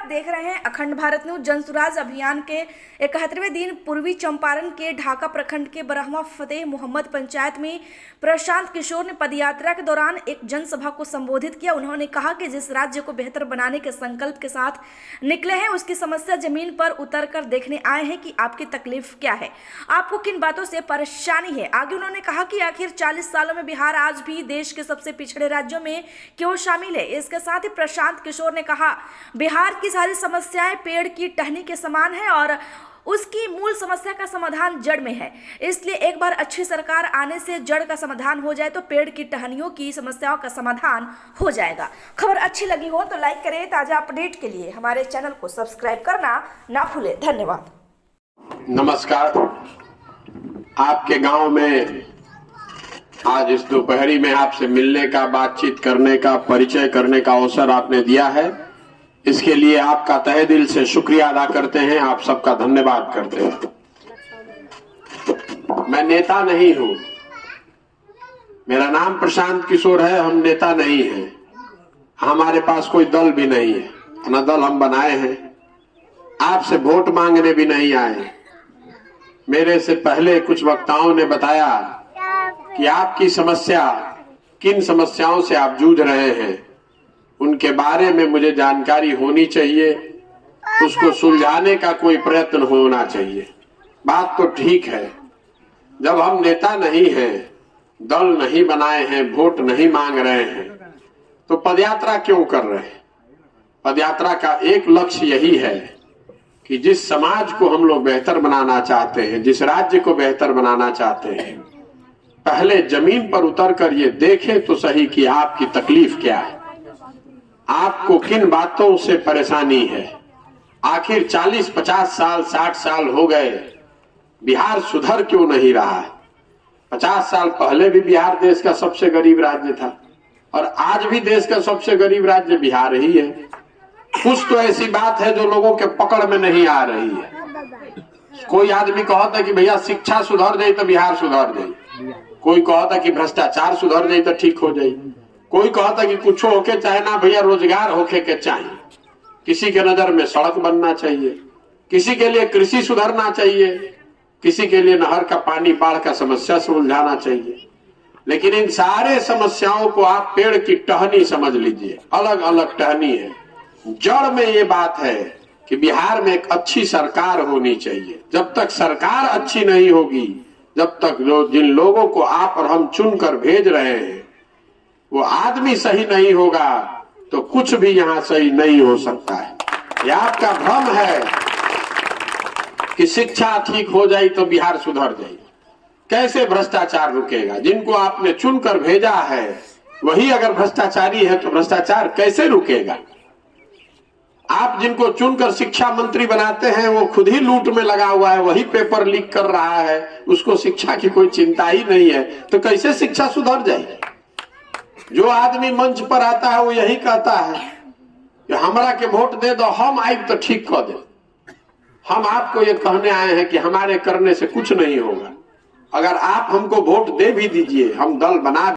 देख रहे हैं अखंड भारत न्यूज। जनसुराज अभियान के 71वें दिन पूर्वी चंपारण के ढाका प्रखंड के बरहमा फतेह मोहम्मद पंचायत में प्रशांत किशोर ने पदयात्रा के दौरान एक जनसभा को संबोधित किया। उन्होंने कहा कि जिस राज्य को बेहतर बनाने के संकल्प के साथ निकले हैं, उसकी समस्या जमीन पर उतर कर देखने आए हैं कि आपकी तकलीफ क्या है, आपको किन बातों से परेशानी है। आगे उन्होंने कहा कि आखिर 40 सालों में बिहार आज भी देश के सबसे पिछड़े राज्यों में क्यों शामिल है। इसके साथ ही प्रशांत किशोर ने कहा, बिहार की सारी समस्याएं पेड़ की टहनी के समान है और उसकी मूल समस्या का समाधान जड़ में है। इसलिए एक बार अच्छी सरकार आने से जड़ का समाधान हो जाए तो पेड़ की टहनियों की समस्याओं का समाधान हो जाएगा। खबर अच्छी लगी हो तो लाइक करें। ताजा अपडेट के लिए हमारे चैनल को सब्सक्राइब करना ना भूलें। धन्यवाद। नमस्कार। आपके गांव में आज इस दोपहरी में आपसे मिलने का, बातचीत करने का, परिचय करने का अवसर आपने दिया है, इसके लिए आपका तहे दिल से शुक्रिया अदा करते हैं। आप सबका धन्यवाद करते हैं। मैं नेता नहीं हूं, मेरा नाम प्रशांत किशोर है। हम नेता नहीं हैं, हमारे पास कोई दल भी नहीं है, न दल हम बनाए हैं। आपसे वोट मांगने भी नहीं आए। मेरे से पहले कुछ वक्ताओं ने बताया कि आपकी समस्या, किन समस्याओं से आप जूझ रहे हैं, उनके बारे में मुझे जानकारी होनी चाहिए, उसको सुलझाने का कोई प्रयत्न होना चाहिए। बात तो ठीक है, जब हम नेता नहीं हैं, दल नहीं बनाए हैं, वोट नहीं मांग रहे हैं, तो पदयात्रा क्यों कर रहे हैं। पदयात्रा का एक लक्ष्य यही है कि जिस समाज को हम लोग बेहतर बनाना चाहते हैं, जिस राज्य को बेहतर बनाना चाहते हैं, पहले जमीन पर उतरकर ये देखें तो सही कि आपकी तकलीफ क्या है, आपको किन बातों से परेशानी है। आखिर 40, 50 साल, 60 साल हो गए, बिहार सुधर क्यों नहीं रहा है। 50 साल पहले भी बिहार देश का सबसे गरीब राज्य था और आज भी देश का सबसे गरीब राज्य बिहार ही है। कुछ तो ऐसी बात है जो लोगों के पकड़ में नहीं आ रही है। कोई आदमी कहता है कि भैया शिक्षा सुधर जाए तो बिहार सुधर जाए, कोई कहता कि भ्रष्टाचार सुधर जाए तो ठीक हो जाए, कोई कहता कि कुछ होके चाहे ना भैया, रोजगार होके के चाहिए। किसी के नजर में सड़क बनना चाहिए, किसी के लिए कृषि सुधरना चाहिए, किसी के लिए नहर का पानी, बाढ़ का समस्या सुलझाना चाहिए। लेकिन इन सारे समस्याओं को आप पेड़ की टहनी समझ लीजिए, अलग अलग टहनी है। जड़ में ये बात है कि बिहार में एक अच्छी सरकार होनी चाहिए। जब तक सरकार अच्छी नहीं होगी, जब तक जिन लोगों को आप और हम चुनकर भेज रहे हैं वो आदमी सही नहीं होगा, तो कुछ भी यहाँ सही नहीं हो सकता है। यह आपका भ्रम है कि शिक्षा ठीक हो जाए तो बिहार सुधर जाए। कैसे भ्रष्टाचार रुकेगा। जिनको आपने चुनकर भेजा है वही अगर भ्रष्टाचारी है तो भ्रष्टाचार कैसे रुकेगा। आप जिनको चुनकर शिक्षा मंत्री बनाते हैं वो खुद ही लूट में लगा हुआ है, वही पेपर लीक कर रहा है, उसको शिक्षा की कोई चिंता ही नहीं है, तो कैसे शिक्षा सुधर जाएगी। जो आदमी मंच पर आता है वो यही कहता है कि हमरा के वोट दे दो, हम आए तो ठीक कर दे। हम आपको ये कहने आए हैं कि हमारे करने से कुछ नहीं होगा। अगर आप हमको वोट दे भी दीजिए, हम दल बना